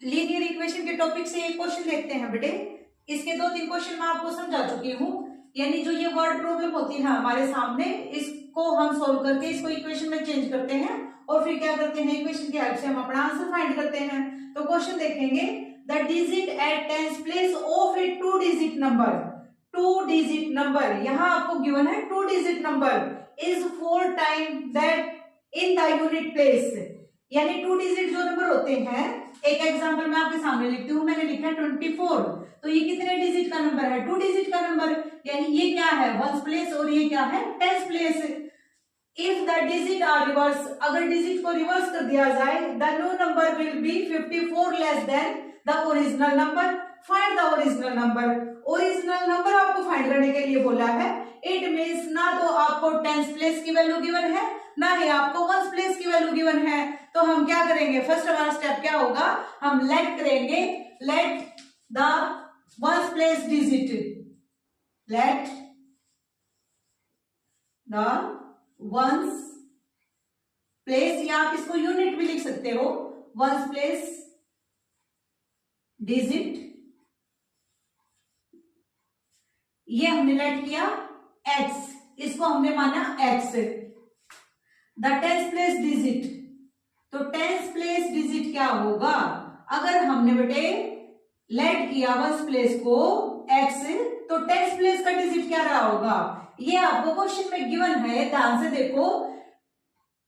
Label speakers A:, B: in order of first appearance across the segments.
A: Linear equation के topic से एक क्वेश्चन देखते हैं बेटे। इसके 2-3 क्वेश्चन मैं आपको समझा चुकी हूँ। यानी जो ये वर्ड प्रॉब्लम होती है हमारे सामने, इसको हम सोल्व करके इसको इक्वेशन में चेंज करते हैं और फिर क्या करते हैं, इक्वेशन की हेल्प से हम अपना आंसर फाइंड करते हैं। तो क्वेश्चन देखेंगे, the digit at tens place of a 2 digit number, 2 digit number, यहाँ आपको गिवन है 2 digit number is 4 time that in the unit place. यानी 2 डिजिट जो नंबर होते हैं, एक एग्जांपल मैं आपके सामने लिखती हूँ, मैंने लिखा है 24, तो ये कितने डिजिट का नंबर है, 2 डिजिट का नंबर। यानी ये क्या है, 1s प्लेस और ये क्या है, 10s place. If the digit are reverse, अगर डिजिट को रिवर्स कर दिया जाए, the new number will be 54 less than the original number, find the original number. Original number आपको फाइंड करने के लिए बोला है। इट मीन्स ना तो आपको 10s प्लेस की वैल्यू गिवन है, ना ही आपको 1s प्लेस की वैल्यू गिवन है। तो हम क्या करेंगे, फर्स्ट हमारा स्टेप क्या होगा, हम लेट करेंगे, let the 1s place digit, let the 1s place, या आप इसको यूनिट भी लिख सकते हो, 1s प्लेस डिजिट, ये हमने लेट किया x, इसको हमने माना x। The 10s place digit, तो 10s प्लेस डिजिट क्या होगा, अगर हमने बेटे लेट किया 1s प्लेस को x, तो 10s प्लेस का डिजिट क्या रहा होगा, ये आपको क्वेश्चन में गिवन है। ध्यान से देखो,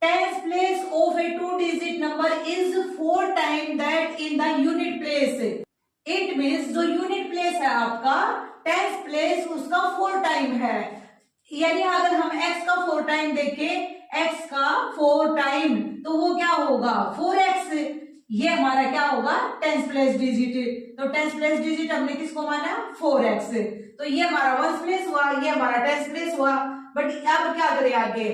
A: 10s place of a 2 digit number is 4 time that in the unit place. It means जो यूनिट प्लेस है आपका 10s प्लेस, उसका 4 टाइम है। यानी अगर हम x का 4 टाइम देखें, x का 4 टाइम, तो वो क्या होगा 4x, ये हमारा क्या होगा 10s प्लेस डिजिट। तो 10s प्लेस डिजिट हमने किसको माना, 4x। तो ये हमारा 1s प्लेस हुआ, ये हमारा 10s प्लेस हुआ। बट अब क्या करें आगे,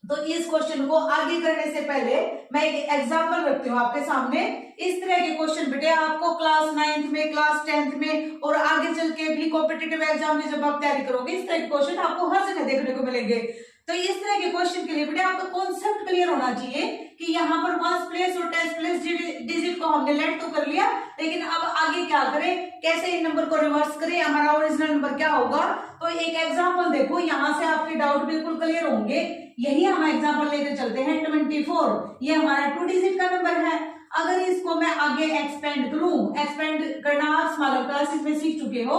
A: तो इस क्वेश्चन को आगे करने से पहले मैं एक एग्जांपल रखती हूँ आपके सामने। इस तरह के क्वेश्चन बेटे आपको क्लास 9th में, क्लास 10th में और आगे चल के भी कॉम्पिटिटिव एग्जाम में जब आप तैयारी करोगे, इस तरह के क्वेश्चन आपको हर जगह देखने को मिलेंगे। तो इस तरह के क्वेश्चन के लिए बेटे आपका कॉन्सेप्ट क्लियर होना चाहिए कि यहाँ पर 1s प्लेस और 10s प्लेस डिजिट को हमने लेट तो कर लिया, लेकिन अब आगे क्या करें, कैसे इन नंबर को रिवर्स करें, हमारा ओरिजिनल नंबर क्या होगा। तो एक एग्जांपल देखो, यहाँ से आपके डाउट बिल्कुल क्लियर होंगे। यही हम एग्जांपल लेकर चलते हैं 24, ये हमारा 2 डिजिट का नंबर है। अगर इसको मैं आगे एक्सपेंड करूं, एक्सपेंड करना आप स्मॉलर क्लासेस में सीख चुके हो,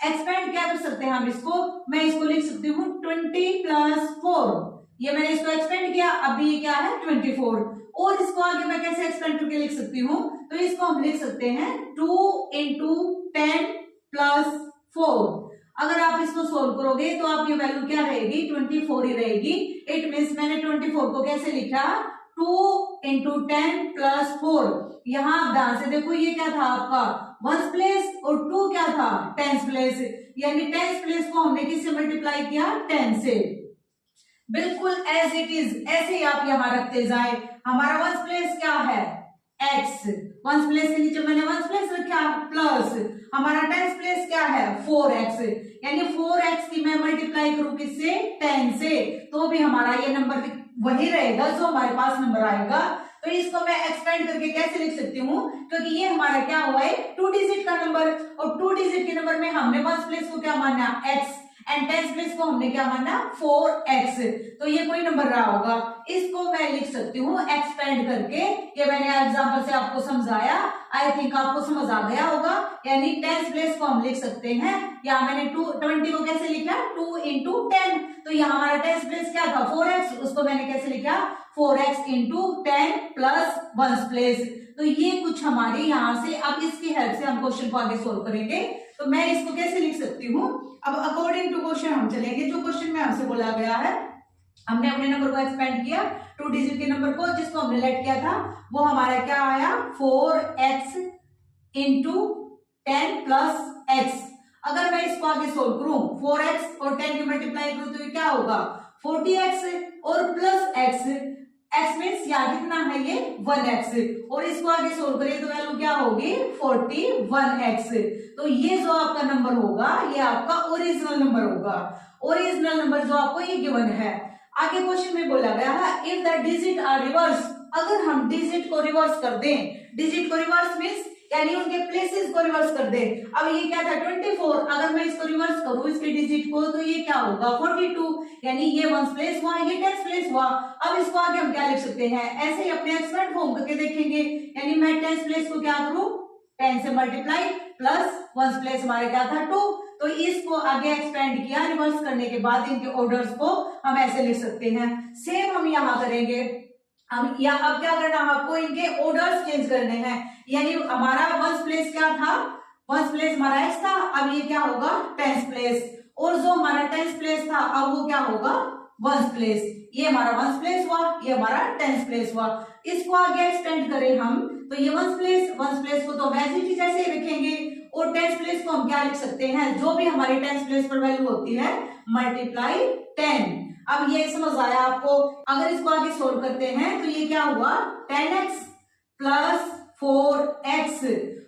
A: एक्सपेंड क्या कर सकते हैं हम इसको, मैं इसको लिख सकती हूँ 20 + 4, ये मैंने इसको एक्सपेंड किया, अभी ये क्या है 24। और इसको आगे मैं कैसे एक्सपेंड करके लिख सकती हूँ, तो इसको हम लिख सकते हैं 2 × 10 + 4। अगर आप इसको सोल्व करोगे तो आपकी वैल्यू क्या रहेगी, 24 ही रहेगी। इट मीन्स मैंने 24 को कैसे लिखा, 2 × 10 + 4। यहाँ आप ध्यान से देखो, ये क्या था आपका 1s प्लेस और 2 क्या था 10s प्लेस। यानी 10s प्लेस को हमने किससे मल्टीप्लाई किया, 10 से। बिल्कुल एज इट इज ऐसे ही आप यहाँ रखते जाए। हमारा 1s प्लेस क्या है x, 1s प्लेस के नीचे मैंने 1s प्लेस रखा प्लस हमारा 10s प्लेस क्या है 4x। यानी 4x की मैं मल्टीप्लाई करूं किससे, 10 से, तो भी हमारा ये नंबर वही रहेगा जो हमारे पास नंबर आएगा। तो इसको मैं एक्सपेंड करके कैसे लिख सकती हूँ, क्योंकि ये हमारा क्या हुआ है 2 डिजिट का नंबर, और 2 डिजिट के नंबर में हमने 1s प्लेस को क्या माना x एंड 10s प्लेस को हमने क्या माना 4x। तो ये कोई नंबर रहा होगा, इसको मैं लिख सकती हूँ एक्सपेंड करके। ये मैंने एग्जांपल से आपको समझाया, आई थिंक आपको समझ आ गया होगा। यानी 10s प्लेस को हम लिख सकते हैं, या मैंने 20 को कैसे लिखा 2 × 10, तो यहाँ हमारा 10s प्लेस क्या था 4x, उसको मैंने कैसे लिखा 4x × 10 + 1s प्लेस। तो ये कुछ हमारे यहाँ से, अब इसकी हेल्प से हम क्वेश्चन को आगे सोल्व करेंगे। तो मैं इसको कैसे लिख सकती हूँ, अब अकॉर्डिंग टू क्वेश्चन हम चलेंगे। जो क्वेश्चन में हमसे बोला गया है, हमने अपने नंबर को एक्सपेंड किया 2 डिजिट के नंबर को, जिसको हमने लेट किया था, वो हमारा क्या आया 4x × 10 + x। अगर मैं इसको आगे सोल्व करूं, 4x और 10 की मल्टीप्लाई करूं, तो ये क्या होगा 40x और प्लस x। x मीन्स यहाँ कितना है ये 1x, और इसको आगे सोल्व करें तो वैल्यू क्या होगी 41x। तो ये जो आपका नंबर होगा, ये आपका ओरिजिनल नंबर होगा। ओरिजिनल नंबर जो आपको ये गिवन है। आगे क्वेश्चन में बोला गया है if the digit are reverse, अगर हम डिजिट को रिवर्स कर दें, डिजिट को रिवर्स मीन्स यानी उनके प्लेसेस को रिवर्स कर दे। अब ये क्या था 24, अगर मैं इसको रिवर्स करूं इसके डिजिट को तो ये क्या होगा 42, यानी ये 1s प्लेस हुआ, ये 10s प्लेस हुआ। अब इसको आगे हम क्या लिख सकते हैं, ऐसे ही अपने एक्सपेंड फॉर्म करके देखेंगे। यानी मैं 10s प्लेस को क्या करूं 10 से मल्टीप्लाई प्लस 1s प्लेस हमारे क्या था 2, तो इसको आगे एक्सपेंड किया रिवर्स करने के बाद इनके ऑर्डर्स को हम ऐसे लिख सकते हैं। सेम हम यहाँ करेंगे। अब क्या करना है आपको, इनके ऑर्डर्स चेंज करने हैं। यानी हमारा 1s प्लेस क्या था, 1s प्लेस हमारा x था, अब ये क्या होगा 10s प्लेस, और जो हमारा 10s प्लेस था अब वो क्या होगा 1s प्लेस। ये हमारा 1s प्लेस हुआ, ये हमारा 10s प्लेस हुआ। इसको आगे एक्सटेंड करें हम तो ये 1s प्लेस को तो वैसे ही जैसे ही रखेंगे, और 10s प्लेस को हम क्या लिख सकते हैं, जो भी हमारी 10s प्लेस पर वैल्यू होती है मल्टीप्लाई 10। अब ये समझ आया आपको। अगर इसको आगे सोल्व करते हैं तो ये क्या हुआ 10x प्लस 4x,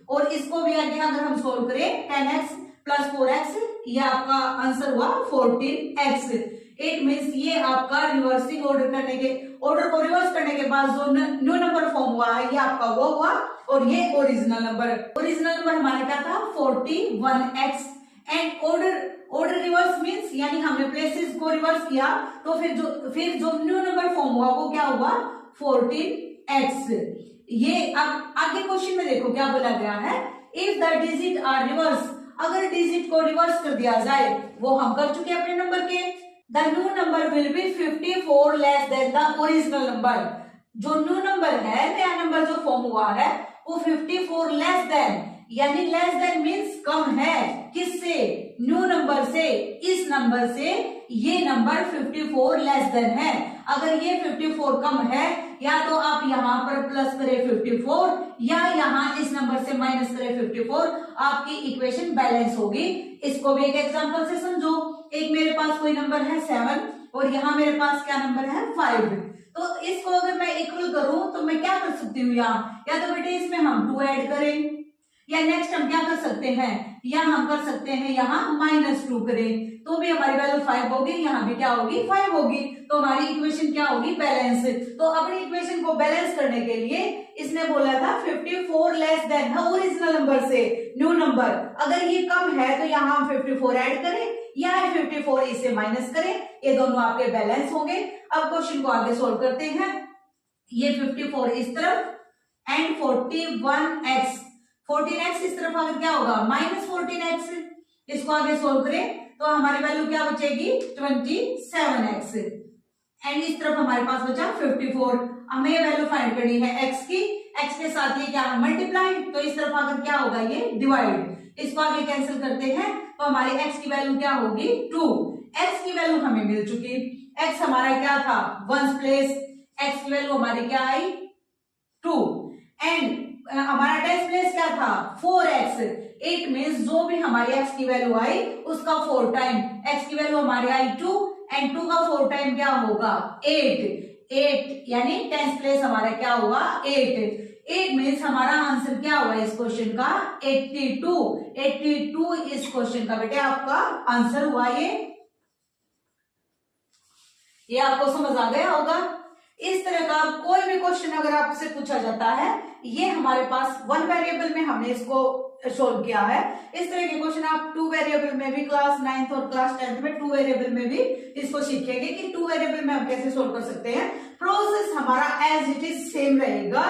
A: और इसको भी आगे अगर हम सोल्व करें 10x प्लस 4x, ये आपका आंसर हुआ 14x। इट मीन्स ये आपका रिवर्सिंग ऑर्डर को रिवर्स करने के बाद जो न्यू नंबर फॉर्म हुआ है ये आपका वो हुआ, और ये ओरिजिनल नंबर हमारा क्या था 41x। And order reverse means यानी हमने प्लेसेस को रिवर्स किया तो फिर जो न्यू नंबर फॉर्म हुआ वो क्या हुआ 14x। ये अब आगे क्वेश्चन में देखो क्या बोला गया है, if the digit are reverse, अगर डिजिट को रिवर्स कर दिया जाए, वो हम कर चुके अपने नंबर के, the new number will be 54 less than the original number. जो न्यू नंबर है, नया नंबर जो फॉर्म हुआ है वो 54 लेस देन, यानी लेस देन मीन्स कम है, किससे न्यू नंबर से, इस नंबर से ये नंबर 54 लेस देन है। अगर ये 54 कम है, या तो आप यहाँ पर प्लस करें 54 या यहाँ इस नंबर से माइनस करें 54, आपकी इक्वेशन बैलेंस होगी। इसको भी एक एग्जांपल से समझो। एक मेरे पास कोई नंबर है 7 और यहाँ मेरे पास क्या नंबर है 5, तो इसको अगर मैं इक्वल करूं तो मैं क्या कर सकती हूँ यहाँ, या तो बेटे इसमें हम 2 ऐड करें, या नेक्स्ट हम क्या कर सकते हैं, या हम कर सकते हैं यहाँ -2 करें, तो भी हमारी वैल्यू 5 होगी, यहाँ भी क्या होगी 5 होगी, तो हमारी इक्वेशन क्या होगी बैलेंस। तो अपनी इक्वेशन को बैलेंस करने के लिए इसने बोला था 54 लेस देन ओरिजिनल नंबर से न्यू नंबर, अगर ये कम है तो यहाँ हम 54 ऐड करें या 54 इसे माइनस करें, ये दोनों आपके बैलेंस होंगे। अब क्वेश्चन को आगे सोल्व करते हैं। ये 54 इस तरफ एंड 14x इस तरफ अगर क्या होगा -14x, इसको आगे सोल्व करें तो हमारी वैल्यू क्या बचेगी 27x, एंड इस तरफ हमारे पास बचा 54। हमें वैल्यू फाइंड करनी है x की, x के साथ ये क्या मल्टीप्लाई, तो इस तरफ आकर क्या होगा ये डिवाइड, इसको आगे कैंसिल करते हैं तो हमारी x की वैल्यू क्या होगी 2। x की वैल्यू हमें मिल चुकी, x हमारा क्या था 1s प्लेस, x की वैल्यू हमारी क्या आई 2, एंड हमारा 10s प्लेस क्या था 4x। इट मीन्स जो भी हमारी x की वैल्यू आई उसका 4 टाइम, x की वैल्यू हमारी आई 2 एंड 2 का 4 टाइम क्या होगा 8, यानी 10s प्लेस हमारा क्या हुआ 8 मीन्स हमारा आंसर क्या हुआ इस क्वेश्चन का 82 इस क्वेश्चन का बेटे आपका आंसर हुआ। ये आपको समझ आ गया होगा। इस तरह का कोई भी क्वेश्चन अगर आपसे पूछा जाता है, ये हमारे पास 1 वेरिएबल में हमने इसको सोल्व किया है, इस तरह के क्वेश्चन आप 2 वेरिएबल में भी क्लास 9th और क्लास 10th में 2 वेरिएबल में भी इसको सीखेंगे कि 2 वेरिएबल में हम कैसे सोल्व कर सकते हैं। प्रोसेस हमारा एज इट इज सेम रहेगा,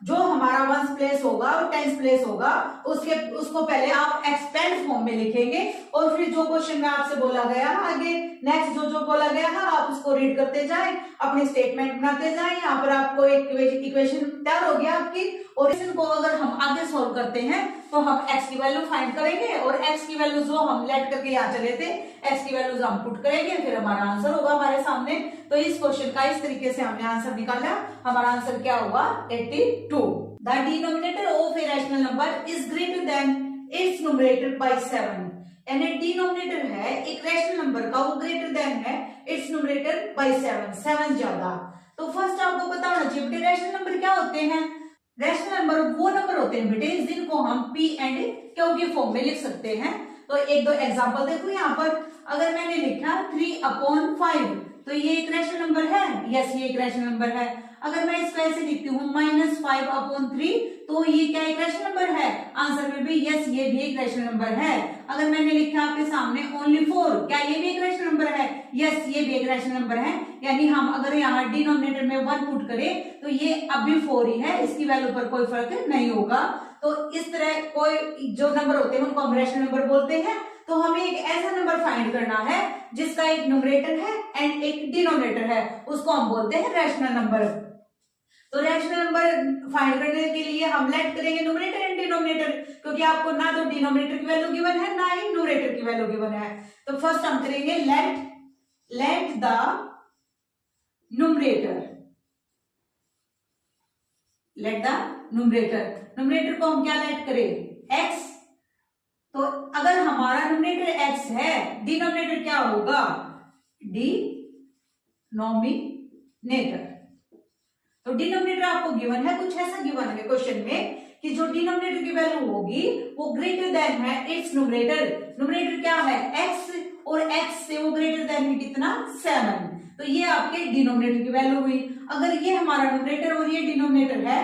A: जो हमारा 1s प्लेस होगा और 10s प्लेस होगा उसको पहले आप एक्सपेंड फॉर्म में लिखेंगे, और फिर जो क्वेश्चन में आपसे बोला गया आगे नेक्स्ट जो बोला गया है आप उसको रीड करते जाएं, अपनी स्टेटमेंट बनाते जाएं। यहाँ पर आपको एक इक्वेशन तैयार हो गया आपकी, और इसको अगर हम आगे सोल्व करते हैं तो हम x की वैल्यू फाइंड करेंगे, और x की वैल्यू जो हम लेट करके यहाँ चले थे x की वैल्यूज हम पुट करेंगे, फिर हमारा आंसर होगा हमारे सामने। तो इस क्वेश्चन का इस तरीके से हमने आंसर निकाला, हमारा आंसर क्या हुआ 82। The denominator of a rational number is greater than it's numerator bye 7, यानी डिनोमिनेटर है एक रैशनल नंबर का, वो ग्रेटर देन है इट्स न्यूमरेटर बाय 7 ज्यादा। तो फर्स्ट आपको पता होना चाहिए बेटे रैशनल नंबर क्या होते हैं। रैशनल नंबर वो नंबर होते हैं बेटे जिनको हम p एंड q के फॉर्म में लिख सकते हैं। तो एक दो एग्जांपल देखो यहाँ पर, अगर मैंने लिखा 3/5 तो ये एक रैशनल नंबर है, यस ये एक रैशनल नंबर है। अगर मैं इसको ऐसे लिखती हूँ -5/3 तो ये क्या एक रैशनल नंबर है, आंसर में भी यस ये भी एक रैशनल नंबर है। अगर मैंने लिखा आपके सामने ओनली 4, क्या ये भी एक रैशनल नंबर है? यस ये भी एक रैशनल नंबर है। यानी हम अगर यहाँ डिनोमिनेटर में 1 पुट करें तो ये अब भी 4 ही है, इसकी वैल्यू पर कोई फर्क नहीं होगा। तो इस तरह कोई जो नंबर होते हैं उनको हम रैशनल नंबर बोलते हैं। तो हमें एक ऐसा नंबर फाइंड करना है जिसका एक न्यूमरेटर है एंड एक डिनोमिनेटर है, उसको हम बोलते हैं रैशनल नंबर। तो रैशनल नंबर फाइंड करने के लिए हम लेट करेंगे न्यूमरेटर एंड डिनोमिनेटर, क्योंकि आपको ना तो डिनोमिनेटर की वैल्यू गिवन है ना ही न्यूमरेटर की वैल्यू गिवन है। तो फर्स्ट हम करेंगे let the numerator, let the numerator को हम क्या लेट करें? x। तो अगर हमारा न्यूमरेटर x है, डिनोमिनेटर क्या होगा? डिनोमिनेटर। तो डिनोमिनेटर आपको गिवन है, कुछ ऐसा गिवन है क्वेश्चन में कि जो डिनोमिनेटर की वैल्यू होगी वो ग्रेटर देन है इट्स न्यूमरेटर। न्यूमरेटर क्या है? x, और x से वो ग्रेटर देन है कितना? 7। तो ये आपके डिनोमिनेटर की वैल्यू हुई। अगर ये हमारा न्यूमरेटर और ये डिनोमिनेटर है,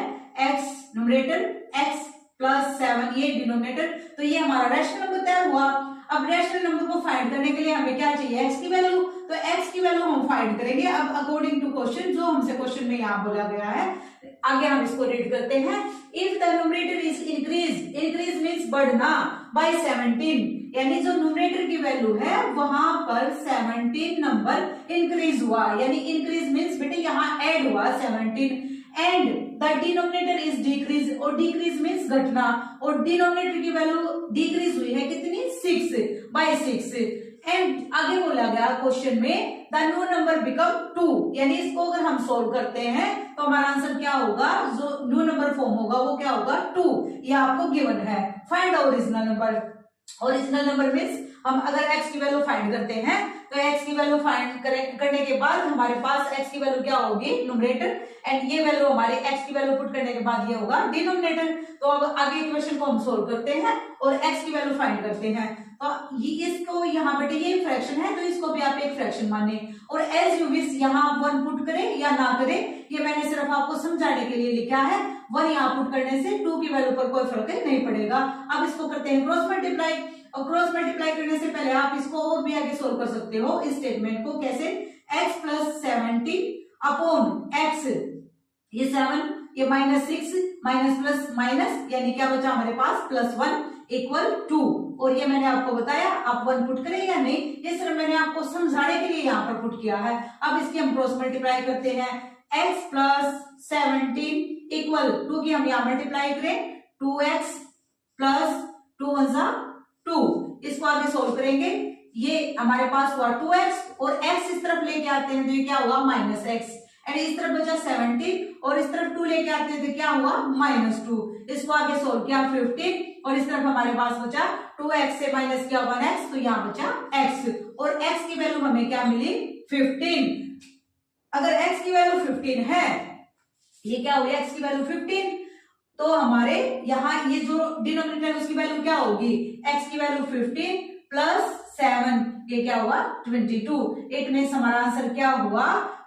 A: x न्यूमरेटर, x प्लस 7 ये डिनोमिनेटर, तो ये हमारा रैशनल नंबर तैयार हुआ। अब रैशनल नंबर को फाइंड करने के लिए हमें क्या चाहिए? x की वैल्यू। तो x की वैल्यू हम फाइंड करेंगे अब अकॉर्डिंग टू क्वेश्चन, जो हमसे क्वेश्चन में यहाँ बोला गया है। आगे हम इसको रीड करते हैं। If the numerator is increase means बढ़ना, बाय 17, यानी जो न्यूमरेटर की वैल्यू है वहां पर 17 नंबर इंक्रीज हुआ, यानी इंक्रीज मीन्स बेटे यहाँ ऐड हुआ 17, and the denominator is decrease, और डिक्रीज मीन्स घटना, और डिनोमिनेटर की वैल्यू डिक्रीज हुई है कितनी? 6 बाय 6। एंड आगे बोला गया क्वेश्चन में द न्यू नंबर बिकम 2, यानी इसको अगर हम सोल्व करते हैं तो हमारा आंसर क्या होगा? जो न्यू नंबर फॉर्म होगा वो क्या होगा? 2। ये आपको गिवन है। Find original number. Original number means हम अगर x की वैल्यू फाइंड करते हैं तो x की वैल्यू फाइंड करने के बाद हमारे पास x की वैल्यू क्या होगी? न्यूमरेटर, एंड ये वैल्यू हमारे x की वैल्यू पुट करने के बाद ये होगा डिनोमिनेटर। तो अब आगे क्वेश्चन को हम सोल्व करते हैं और x की वैल्यू फाइंड करते हैं। तो ये इसको यहाँ बेटे ये फ्रैक्शन है तो इसको भी आप एक फ्रैक्शन माने, और एज यू विश यहाँ 1 पुट करें या ना करें, ये मैंने सिर्फ आपको समझाने के लिए लिखा है। 1 यहाँ पुट करने से 2 की वैल्यू पर कोई फर्क नहीं पड़ेगा। अब इसको करते हैं क्रॉस मल्टीप्लाई, और क्रॉस मल्टीप्लाई करने से पहले आप इसको और भी आगे सोल्व कर सकते हो इस स्टेटमेंट को। कैसे? x प्लस 70 अपॉन x, ये 7, ये -6, माइनस प्लस माइनस, यानी क्या बचा हमारे पास? +1 इक्वल 2। और ये मैंने आपको बताया आप 1 पुट करें या नहीं, ये सिर्फ मैंने आपको समझाने के लिए यहाँ पर पुट किया है। अब इसकी हम क्रॉस मल्टीप्लाई करते हैं। x प्लस 17 इक्वल 2 की हम यहाँ मल्टीप्लाई करें, 2x प्लस 2 2। इसको आगे सोल्व करेंगे, ये हमारे पास हुआ 2x, और x इस तरफ लेके आते हैं तो ये क्या हुआ? -x, एंड इस तरफ बचा 17, और इस तरफ 2 लेके आते हैं तो क्या हुआ? -2। इसको आगे सोल्व किया 15, और इस तरफ हमारे पास बचा 2x से माइनस किया 1x, तो यहाँ बचा x, और x की वैल्यू हमें क्या मिली? 15। अगर x की वैल्यू 15 है, ये क्या हुई? x की वैल्यू 15, तो हमारे यहाँ ये जो डिनोमिनेटर है उसकी वैल्यू क्या होगी? x की वैल्यू 15 प्लस 7, ये क्या हुआ? 22। इट मीन्स हमारा आंसर क्या हुआ?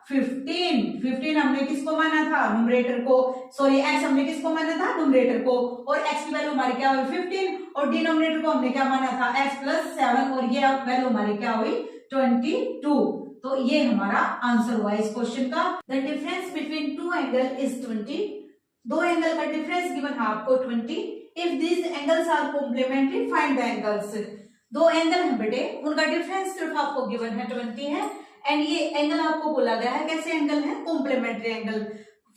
A: 15 हमने किसको माना था? न्यूमरेटर को। सॉरी, x हमने किसको माना था? न्यूमरेटर को। और x की वैल्यू हमारी क्या हुई? 15, और डिनोमिनेटर को हमने क्या माना था? x प्लस 7, और ये वैल्यू हमारी क्या हुई? 22। तो ये हमारा आंसर हुआ इस क्वेश्चन का। The difference between 2 angle is 20। 2 angle का डिफरेंस गिवन है आपको 20। If these angles are complementary find the angles. 2 angle है बेटे, उनका डिफरेंस सिर्फ आपको गिवन है 20 है, एंड ये एंगल आपको बोला गया है कैसे एंगल है? Complementary angle.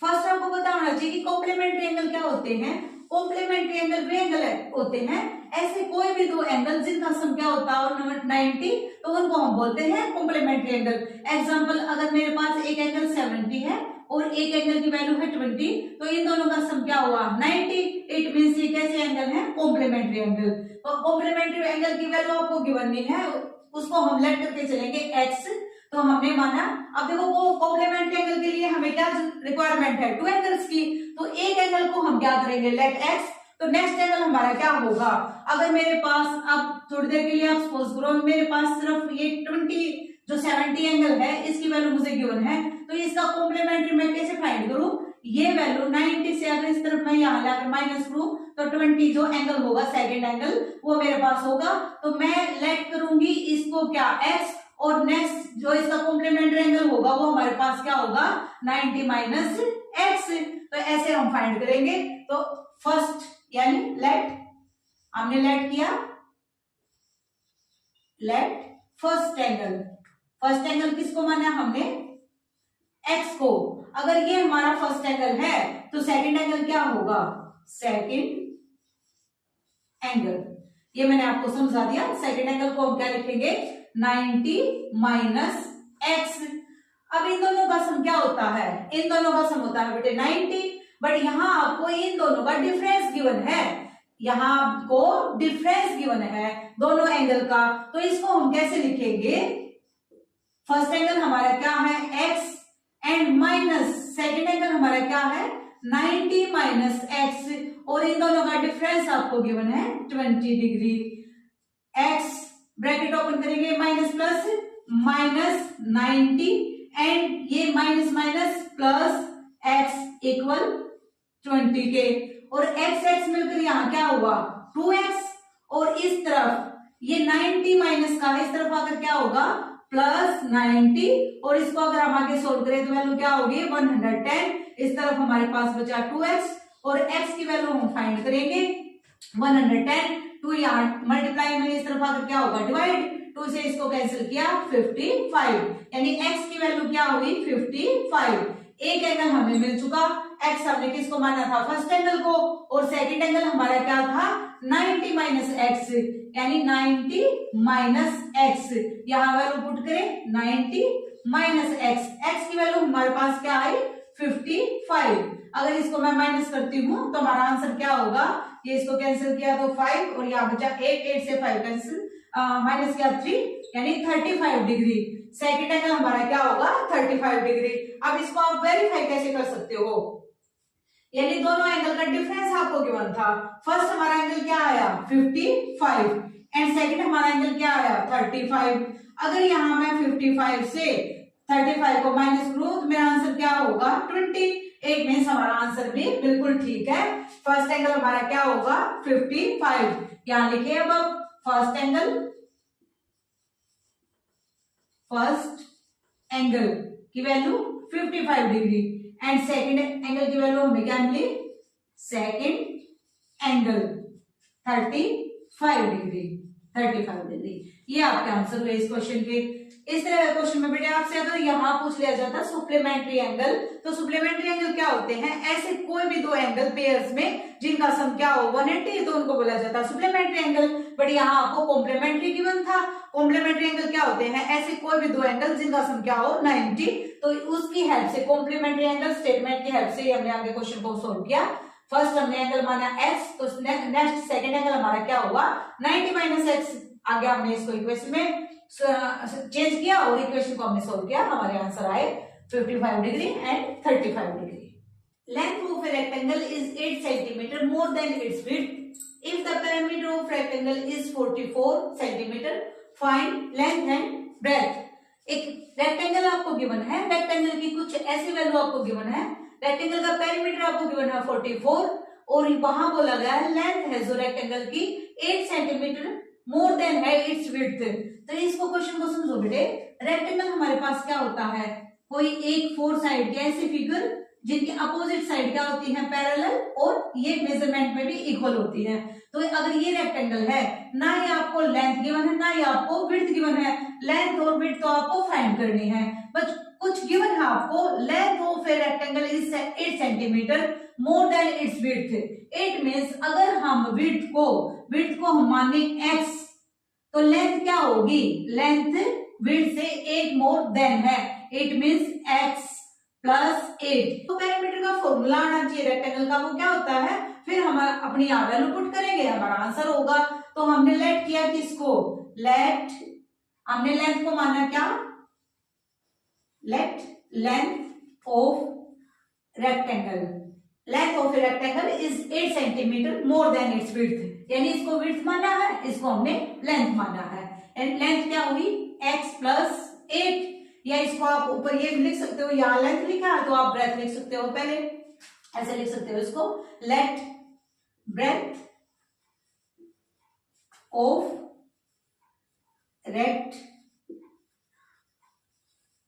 A: फर्स्ट आपको पता होना चाहिए कि कॉम्प्लीमेंट्री एंगल क्या होते हैं। कॉम्प्लीमेंट्री एंगल वे एंगल होते हैं ऐसे कोई भी 2 एंगल जिनका सम क्या होता है 90, तो उनको हम बोलते हैं कॉम्प्लीमेंट्री एंगल। एग्जांपल, अगर मेरे पास एक एंगल 70 है और एक एंगल की वैल्यू है 20, तो इन दोनों का सम क्या हुआ? 90। इट मींस ये कैसे एंगल है? Complementary angle. तो कॉम्प्लीमेंट्री एंगल की वैल्यू आपको गिवन नहीं है, उसको हम लेट करके चलेंगे x, तो हमने माना। अब देखो वो कॉम्प्लीमेंट्री एंगल के लिए हमें क्या रिक्वायरमेंट है? 2 एंगल्स की। तो एक एंगल को हम क्या करेंगे? Let x। तो नेक्स्ट एंगल हमारा क्या होगा? अगर मेरे पास, अब थोड़ी देर के लिए आप सपोज करो मेरे पास सिर्फ ये 20 जो 70 एंगल है इसकी वैल्यू मुझे गिवन है, तो इसका कॉम्प्लीमेंट्री मैं कैसे फाइंड करूं? ये वैल्यू 90 से अगर इस तरफ मैं यहाँ लाकर माइनस करूं तो 20 जो एंगल होगा सेकंड एंगल वो मेरे पास होगा। तो मैं लेट करूंगी इसको क्या x, और नेक्स्ट जो इसका कॉम्प्लीमेंट्री एंगल होगा वो हमारे पास क्या होगा 90 माइनस एक्स। तो ऐसे हम फाइंड करेंगे। तो फर्स्ट यानी लेट, हमने लेट किया, let first angle, first angle किसको माना हमने x को। अगर ये हमारा फर्स्ट एंगल है तो सेकंड एंगल क्या होगा सेकंड एंगल। ये मैंने आपको समझा दिया। सेकंड एंगल को हम क्या लिखेंगे 90 माइनस एक्स। अब इन दोनों का सम क्या होता है, इन दोनों का सम होता है बेटे 90, बट यहां आपको इन दोनों का डिफरेंस गिवन है, यहां आपको डिफरेंस गिवन है दोनों एंगल का। तो इसको हम कैसे लिखेंगे, फर्स्ट एंगल हमारा क्या है x and minus second angle हमारा क्या है 90 माइनस एक्स, और इन दोनों का डिफरेंस आपको गिवन है 20 डिग्री। x ब्रैकेट ओपन करेंगे माइनस प्लस माइनस 90 एंड ये minus minus plus x equal 20 के, और x x मिलकर यहां क्या हुआ 2x, और इस तरफ ये 90 माइनस का इस तरफ आकर क्या होगा प्लस 90, और इसको अगर हम आगे सोल्व करें तो वैल्यू क्या होगी 110। इस तरफ हमारे पास बचा 2x, और x की वैल्यू हम फाइंड करेंगे 110। 2 यहाँ मल्टीप्लाई में इस तरफ आकर क्या होगा डिवाइड, 2 से इसको कैंसिल किया 55, यानी x की वैल्यू क्या हुई 55। एक एंगल हमें मिल चुका, x हमने किसको माना था फर्स्ट एंगल को, और सेकंड एंगल हमारा क्या था 90 माइनस एक्स, यानी 90 माइनस एक्स। यहां वैल्यू पुट करें 90 माइनस एक्स, एक्स की वैल्यू हमारे पास क्या आई 55। अगर इसको मैं माइनस करती हूं तो हमारा आंसर क्या होगा, ये इसको कैंसिल किया तो 5, और यहाँ बचा 8 से 5 कैंसिल, माइनस किया 3, यानी 35 डिग्री। सेकंड एंगल हमारा क्या होगा 35 डिग्री। अब इसको आप वेरीफाई कैसे कर सकते हो, यानी दोनों एंगल का डिफरेंस आपको गिवन था। फर्स्ट हमारा एंगल क्या आया 55 एंड सेकंड हमारा एंगल क्या आया 35। अगर यहां मैं 55 से 35 को माइनस करूं तो मेरा आंसर क्या होगा 20। एक मीन्स हमारा आंसर भी बिल्कुल ठीक है। फर्स्ट एंगल हमारा क्या होगा 55। यहां लिखिए अब फर्स्ट एंगल की value 55 degree and second angle की वैल्यू हमें क्या मिली सेकंड एंगल 35 डिग्री। ये आपके आंसर हुए इस क्वेश्चन के। इस तरह के क्वेश्चन में बेटे आपसे अगर यहाँ पूछ लिया जाता सप्लीमेंट्री एंगल, तो सप्लीमेंट्री एंगल क्या होते हैं, ऐसे कोई भी दो एंगल पेयर्स में जिनका सम क्या हो 180, तो उनको बोला जाता है सप्लीमेंट्री एंगल। बट यहाँ आपको कॉम्प्लीमेंट्री गिवन था। कॉम्प्लीमेंट्री एंगल क्या होते हैं, ऐसे कोई भी दो एंगल जिनका सम क्या हो 90, तो उसकी हेल्प से कॉम्प्लीमेंट्री एंगल स्टेटमेंट की हेल्प से हमने आगे क्वेश्चन को सोल्व किया। फर्स्ट हमने एंगल माना x, तो नेक्स्ट सेकंड एंगल हमारा क्या होगा 90 माइनस एक्स। आगे हमने इसको इक्वेशन में चेंज किया और इक्वेशन को हमने सोल्व किया, हमारे आंसर आए 55 degree and 35 degree. Length of a rectangle is 8 centimeter more than its width. If the perimeter of rectangle is 44 centimeter, find length and breadth. एक रेक्टेंगल आपको गिवन है, रेक्टेंगल की कुछ ऐसी वैल्यू आपको गिवन है, रेक्टेंगल का पेरीमीटर आपको गिवन है 44, और वहां बोला गया है लेंथ है जो रेक्टेंगल की 8 सेंटीमीटर मोर देन है इट्स विड्थ। तो इसको क्वेश्चन को समझो बेटे, रेक्टेंगल हमारे पास क्या होता है, कोई एक 4 साइड की ऐसी फिगर जिनकी अपोजिट साइड क्या होती है पैरेलल, और ये मेजरमेंट में भी इक्वल होती है। तो अगर ये रेक्टेंगल है, ना ही आपको लेंथ गिवन है ना ही आपको विड्थ गिवन है, लेंथ और विड्थ तो आपको फाइंड करनी है, बस कुछ गिवन है आपको। Length of a rectangle is 8 centimetre more than it's width. It means अगर हम विड्थ को हम माने x, तो लेंथ क्या होगी, लेंथ विड्थ से 8 मोर देन है, इट मींस x प्लस 8। तो पेरीमीटर का फॉर्मूला आना चाहिए रेक्टेंगल का, वो क्या होता है, फिर हम अपनी यहाँ वैल्यू पुट करेंगे, हमारा आंसर होगा। तो हमने लेट किया किसको, हमने लेंथ को माना क्या, length of rectangle is 8 centimetre more than it's width, यानी इसको विड्थ माना है, इसको हमने लेंथ माना है। एंड लेंथ क्या हुई x प्लस 8, या इसको आप ऊपर ये लिख सकते हो, यहाँ लेंथ लिखा है तो आप ब्रेथ लिख सकते हो, पहले ऐसे लिख सकते हो इसको, let breadth of rect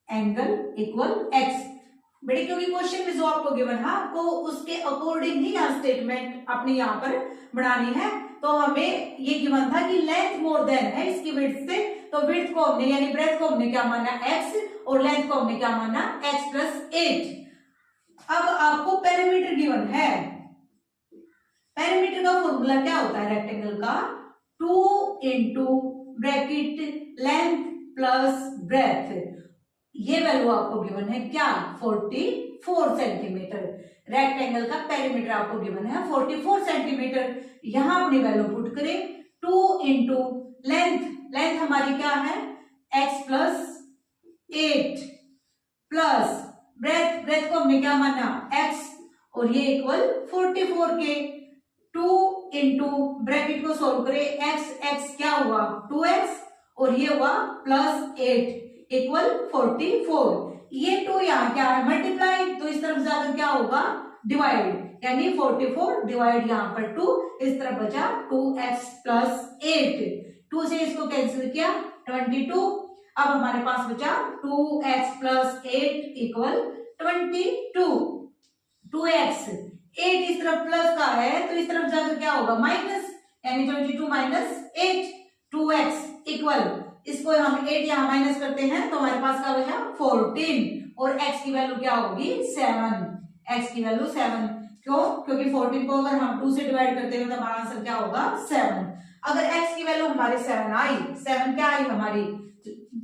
A: angle equal x. बेटे क्योंकि क्वेश्चन में जो आपको गिवन है आपको उसके अकॉर्डिंग ही यहाँ स्टेटमेंट अपनी यहाँ पर बनानी है। तो हमें ये गिवन था कि लेंथ मोर देन है इसकी विड्थ से, तो विड्थ को हमने यानी ब्रेथ को हमने क्या माना एक्स और लेंथ को हमने क्या माना एक्स प्लस 8। अब आपको पेरीमीटर गिवन है। पेरीमीटर का फॉर्मूला क्या होता है रेक्टेंगल का, 2 into bracket length plus breadth. ये वैल्यू आपको गिवन है क्या 44 सेंटीमीटर। रेक्टेंगल का पेरीमीटर आपको गिवन है 44 सेंटीमीटर। यहां अपनी वैल्यू पुट करें 2 इंटू लेंथ हमारी क्या है x प्लस 8 प्लस ब्रेथ को हमने क्या माना x और ये इक्वल 44 के 2 इंटू ब्रैकेट को सोल्व करें x क्या हुआ 2x और ये हुआ प्लस 8 इक्वल 44। ये 2 यहाँ क्या है मल्टीप्लाई, तो इस तरफ जाकर क्या होगा डिवाइड, यानी 44 डिवाइड यहाँ पर 2, इस तरफ बचा 2x प्लस 8। 2 से इसको कैंसिल किया 22। अब हमारे पास बचा 2x प्लस 8 इक्वल 22। 2x 8 इस तरफ प्लस का है तो इस तरफ जाकर क्या होगा माइनस, यानी 22 माइनस 8 2x इक्वल, इसको हम 8 यहाँ माइनस करते हैं तो हमारे पास क्या बचा 14 और x की वैल्यू क्या होगी 7। x की वैल्यू 7 क्यों, क्योंकि 14 को अगर हम 2 से डिवाइड करते हैं तो हमारा आंसर क्या होगा 7। अगर x की वैल्यू हमारी 7 आई, 7 क्या आई हमारी,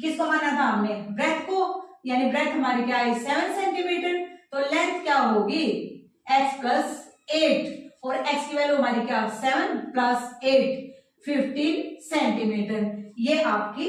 A: किसको माना था हमने ब्रेथ को, यानी ब्रेथ हमारी क्या आई 7 सेंटीमीटर, तो लेंथ क्या होगी x प्लस 8 और x की वैल्यू हमारी क्या 7 प्लस 8 15 सेंटीमीटर। ये आपकी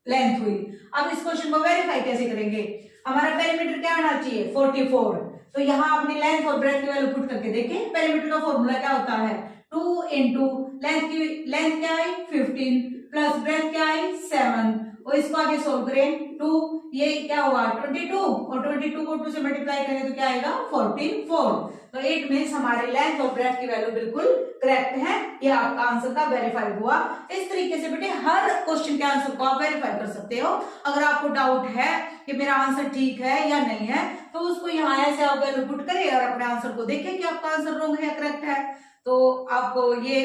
A: लेंथ हुई। अब इस क्वेश्चन को वेरीफाई कैसे करेंगे, हमारा पेरीमीटर क्या आना चाहिए 44, तो यहाँ अपनी लेंथ और ब्रेथ की वैल्यू पुट करके देखें। पेरीमीटर का फॉर्मूला क्या होता है 2 इंटू लेंथ क्या आई 15 प्लस ब्रेथ क्या आई 7 और इसको आगे सोल्व करें 2, ये क्या हुआ 22 और 22 को 2 से मल्टीप्लाई करें तो क्या आएगा 44। तो 8 मीन्स हमारे लेंथ और ब्रेथ की वैल्यू बिल्कुल करेक्ट है। ये आपका आंसर का वेरीफाई हुआ। इस तरीके से बेटे हर क्वेश्चन के आंसर को आप वेरीफाई कर सकते हो। अगर आपको डाउट है कि मेरा आंसर ठीक है या नहीं है तो उसको यहाँ ऐसे आप वैल्यू पुट करें और अपने आंसर को देखें कि आपका आंसर रॉन्ग है या करेक्ट है। तो आपको ये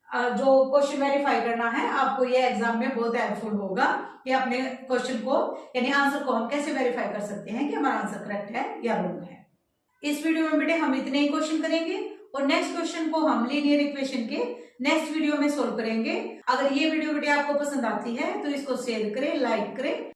A: जो क्वेश्चन वेरीफाई करना है आपको ये एग्जाम में बहुत हेल्पफुल होगा कि अपने क्वेश्चन को यानी आंसर को हम कैसे वेरीफाई कर सकते हैं कि हमारा आंसर करेक्ट है या रॉन्ग है। इस वीडियो में बेटे हम इतने ही क्वेश्चन करेंगे और नेक्स्ट क्वेश्चन को हम लीनियर इक्वेशन के नेक्स्ट वीडियो में सोल्व करेंगे। अगर ये वीडियो बेटे आपको पसंद आती है तो इसको शेयर करें, लाइक करें।